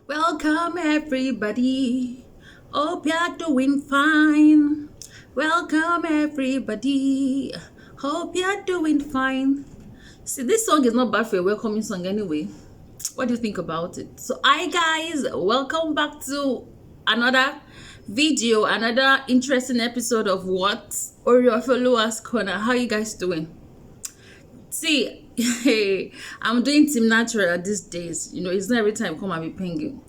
Welcome everybody. Hope you're doing fine. Welcome everybody. Hope you're doing fine. See, this song is not bad for a welcoming song anyway. What do you think about it? So, hi guys, welcome back to another video, another interesting episode of what Oreo Followers Corner. How you guys doing? See, I'm doing Team Natural these days. It's not every time I come and be pinging.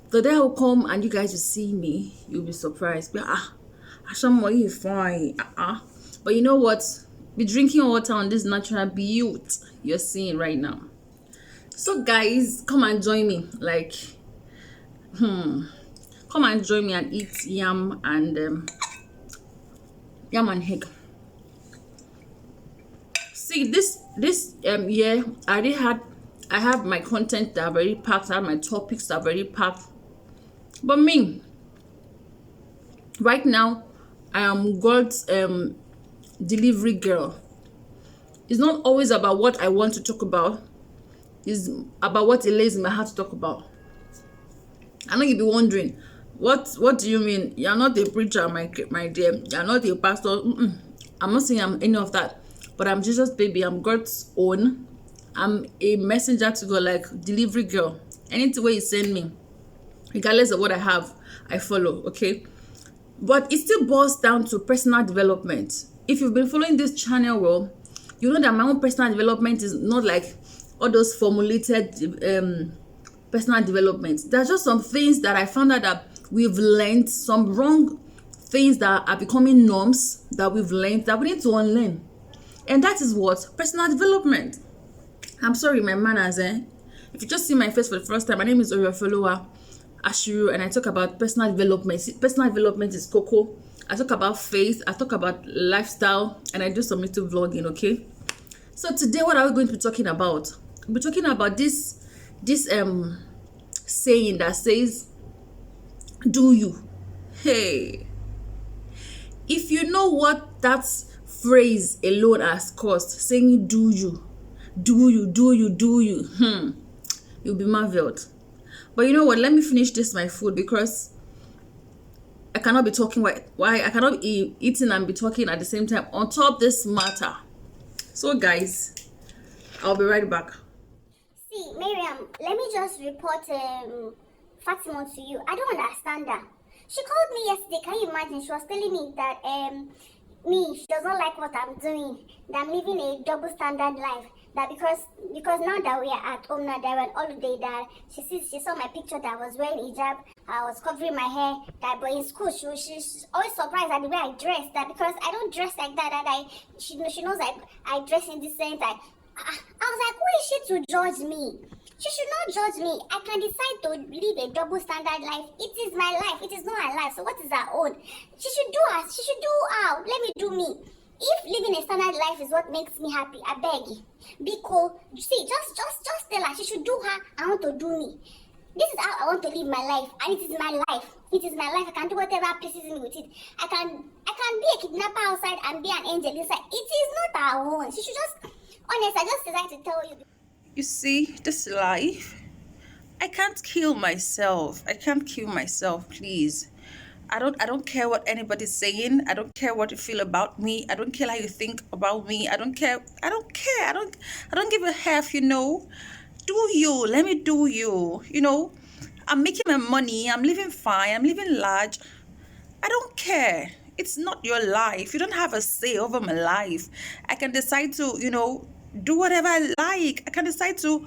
The day I will come and you guys will see me, you'll be surprised. But Ashamoy is fine. But you know what? Be drinking water on this natural beauty you're seeing right now. So guys, come and join me. Come and join me and eat yam and egg. See this year I have my content that are very packed. I have my topics that are very packed. But me, right now, I am God's delivery girl. It's not always about what I want to talk about. It's about what it lays in my heart to talk about. I know you'll be wondering, what do you mean? You're not a preacher, my dear. You're not a pastor. I'm not saying I'm any of that. But I'm Jesus, baby. I'm God's own. I'm a messenger to God, like delivery girl. Any way you send me, regardless of what I have, I follow, okay? But it still boils down to personal development. If you've been following this channel well, you know that my own personal development is not like all those formulated personal development. There's just some things that I found out that we've learned, some wrong things that are becoming norms that we've learned that we need to unlearn. And that is what? Personal development. I'm sorry, my manners, If you just see my face for the first time, my name is Oreo Follower Ashiru, and I talk about personal development. Personal development is Coco. I talk about faith, I talk about lifestyle, and I do some little vlogging, okay? So today, what are we going to be talking about? We'll be talking about this saying that says, do you? Hey. If you know what that phrase alone has cost, saying do you, you'll be marveled. But you know what, let me finish this my food, because I cannot be talking why I cannot be eating and be talking at the same time on top this matter. So guys, I'll be right back. See, Miriam, let me just report Fatima to you. I don't understand that. She called me yesterday. Can you imagine? She was telling me that she does not like what I'm doing. That I'm living a double standard life. That because now that we are at home, now that we're on holiday, that she saw my picture that I was wearing hijab, I was covering my hair. That but in school she's always surprised at the way I dress. That because I don't dress like that. That she knows I dress in the same time. I was like, who is she to judge me? She should not judge me. I can decide to live a double standard life. It is my life. It is not her life. So what is her own? She should do her. She should do her. Let me do me. If living a standard life is what makes me happy, I beg you. Be cool. See, just tell her she should do her. I want to do me. This is how I want to live my life, and it is my life. It is my life. I can do whatever pleases me with it. I can be a kidnapper outside and be an angel inside. It is not our own. She should just. Honest, I just decided to tell you. You see, this life, I can't kill myself. Please. I don't care what anybody's saying. I don't care what you feel about me. I don't care how you think about me. I don't care. I don't give a half, Do you. Let me do you. I'm making my money. I'm living fine. I'm living large. I don't care. It's not your life. You don't have a say over my life. I can decide to, do whatever I like. I can decide to,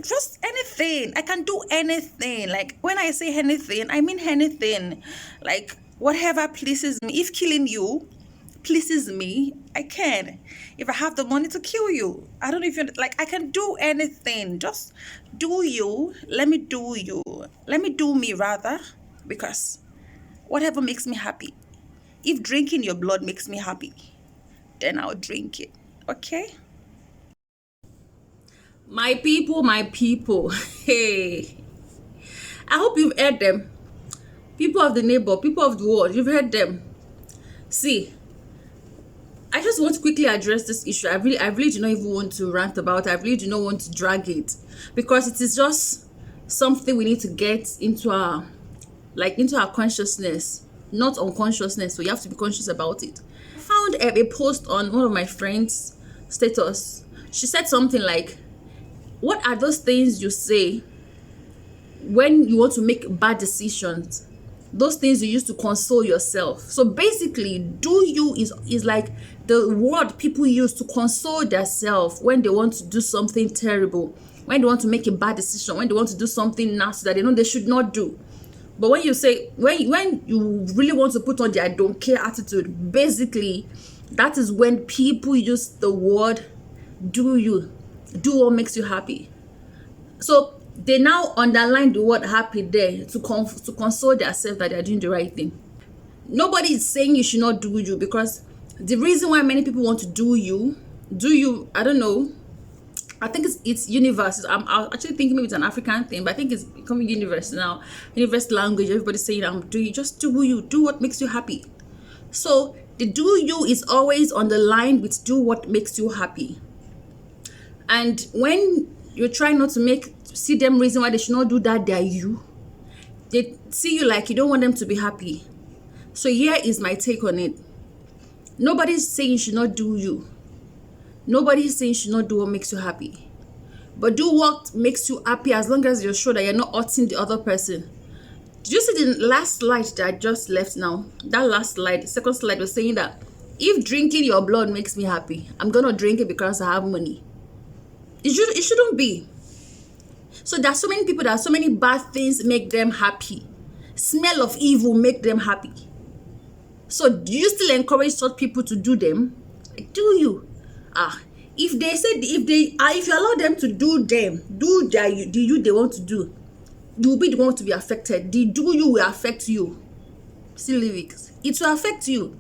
just anything. I can do anything. Like, when I say anything, I mean anything. Like, whatever pleases me. If killing you pleases me, I can. If I have the money to kill you, I don't even, I can do anything. Just do you. Let me do you. Let me do me, rather. Because whatever makes me happy. If drinking your blood makes me happy, then I'll drink it. Okay? My people. Hey. I hope you've heard them. People of the neighbor, people of the world, you've heard them. See, I just want to quickly address this issue. I really do not even want to rant about it. I really do not want to drag it. Because it is just something we need to get into our consciousness, not unconsciousness. So you have to be conscious about it. I found a post on one of my friends' status. She said something like, what are those things you say when you want to make bad decisions? Those things you use to console yourself. So basically, do you is like the word people use to console themselves when they want to do something terrible, when they want to make a bad decision, when they want to do something nasty that they know they should not do. But when you say, when you really want to put on the I don't care attitude, basically, that is when people use the word do you. Do what makes you happy. So they now underline the word happy there to console themselves that they're doing the right thing. Nobody is saying you should not do you, because the reason why many people want to do you, I don't know. I think it's universal. I'm actually thinking maybe it's an African thing, but I think it's becoming universal now. Universal language. Everybody's saying do you. Just do you. Do what makes you happy. So the do you is always on the line with do what makes you happy. And when you're trying not to see them reason why they should not do that, they're you. They see you like you don't want them to be happy. So here is my take on it. Nobody's saying you should not do you. Nobody's saying you should not do what makes you happy. But do what makes you happy as long as you're sure that you're not hurting the other person. Did you see the last slide that I just left now? That last slide, the second slide, was saying that if drinking your blood makes me happy, I'm going to drink it because I have money. It shouldn't be. So there's so many people that so many bad things make them happy. Smell of evil make them happy. So do you still encourage such people to do them? Do you? If you allow them to do the you they want to do, you'll be the one to be affected. The do you will affect you. See lyrics. It will affect you.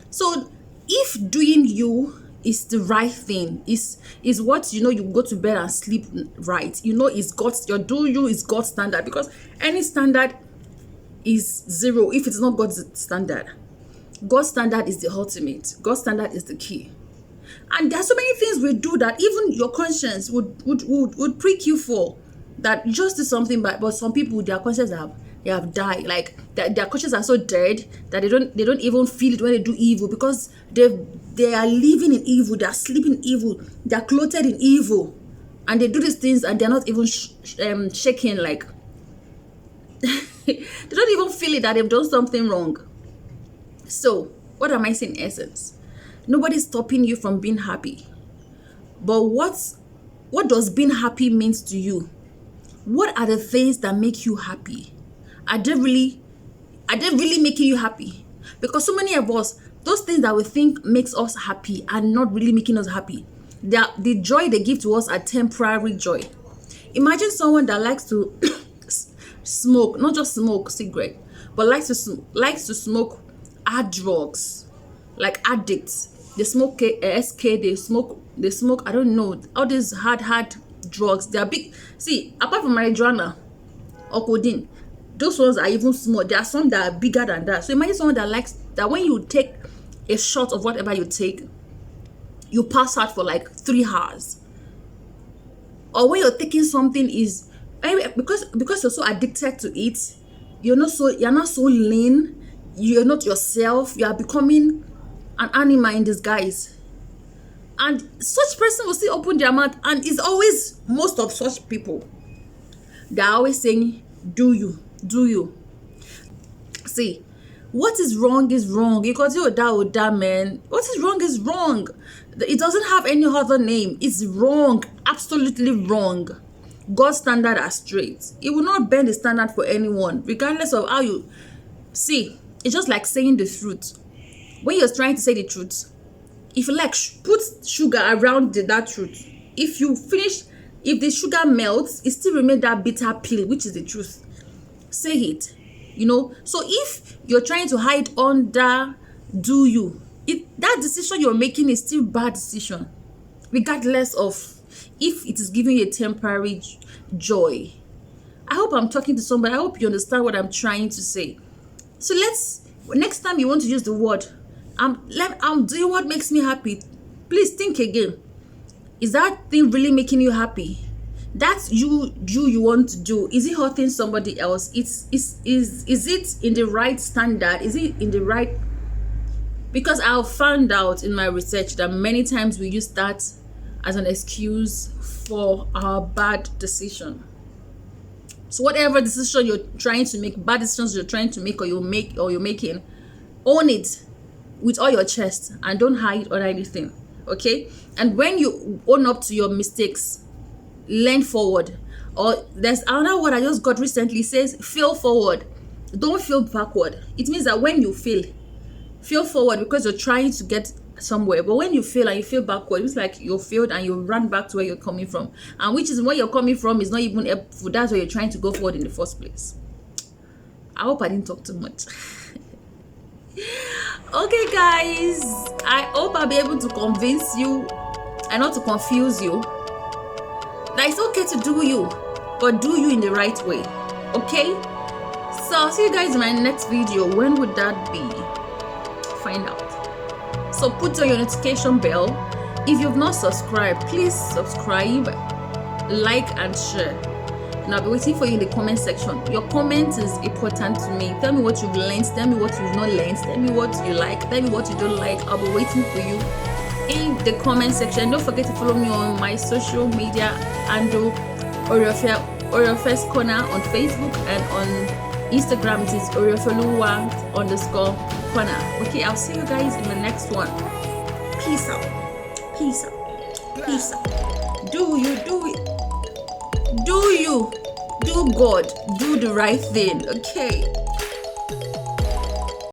So if doing you is the right thing, is what you go to bed and sleep right. It's God's, your do you is God's standard, because any standard is zero if it's not God's standard. God's standard is the ultimate. God's standard is the key. And there are so many things we do that even your conscience would prick you for, that you just do something bad. But some people, their conscience have died. Like their conscience are so dead that they don't even feel it when they do evil, because they are living in evil, they are sleeping in evil, they are clothed in evil, and they do these things and they're not even shaking, like they don't even feel it that they've done something wrong. So what am I saying in essence? Nobody's stopping you from being happy. But what does being happy means to you? What are the things that make you happy? Are they really making you happy? Because so many of us, those things that we think makes us happy are not really making us happy. The joy they give to us are temporary joy. Imagine someone that likes to smoke, not just smoke cigarette, but likes to smoke hard drugs, like addicts. They smoke SK, they smoke, I don't know, all these hard drugs. They are big. See, apart from marijuana or codeine, those ones are even small. There are some that are bigger than that. So imagine someone that likes that when you take a shot of whatever you take, you pass out for like 3 hours. Or when you're taking something because you're so addicted to it, you're not so lean, you're not yourself, you are becoming an animal in disguise. And such person will still open their mouth, and it's always, most of such people, they're always saying, do you. See, what is wrong, because you're that man. What is wrong is wrong. It doesn't have any other name. It's wrong, absolutely wrong. God's standard are straight. It will not bend the standard for anyone, regardless of how you see. It's just like saying the truth. When you're trying to say the truth, if you like, put sugar around that truth. If the sugar melts, it still remains that bitter pill, which is the truth. Say it. So if you're trying to hide under do you, that decision you're making is still bad decision, regardless of if it is giving you a temporary joy. I hope I'm talking to somebody. I hope you understand what I'm trying to say. So next time you want to use the word, I'm doing what makes me happy, please think again. Is that thing really making you happy? That's you want to do. Is it hurting somebody else? Is it in the right standard? Is it in the right? Because I found out in my research that many times we use that as an excuse for our bad decision. So whatever decision you're trying to make, bad decisions you're trying to make, or you're making, own it with all your chest and don't hide or anything. Okay? And when you own up to your mistakes, lean forward. Or there's another word I just got recently, says fail forward. Don't feel backward. It means that when you fail forward because you're trying to get somewhere. But when you fail and you feel backward, it's like you failed and you run back to where you're coming from, and which is where you're coming from is not even helpful. That's where you're trying to go forward in the first place. I hope I didn't talk too much. Okay guys, I hope I'll be able to convince you and not to confuse you that it's okay to do you, but do you in the right way. Okay, so I'll see you guys in my next video. When would that be? Find out. So put on your notification bell. If you've not subscribed, please subscribe, like and share, and I'll be waiting for you in the comment section. Your comment is important to me. Tell me what you've learned, tell me what you've not learned, tell me what you like, tell me what you don't like. I'll be waiting for you in the comment section. Don't forget to follow me on my social media handle, Oriofe's Corner on Facebook, and on Instagram it is Oriofoluwa_corner. Okay, I'll see you guys in the next one. Peace out. Peace out. Peace out. Do you, do God, do the right thing. Okay.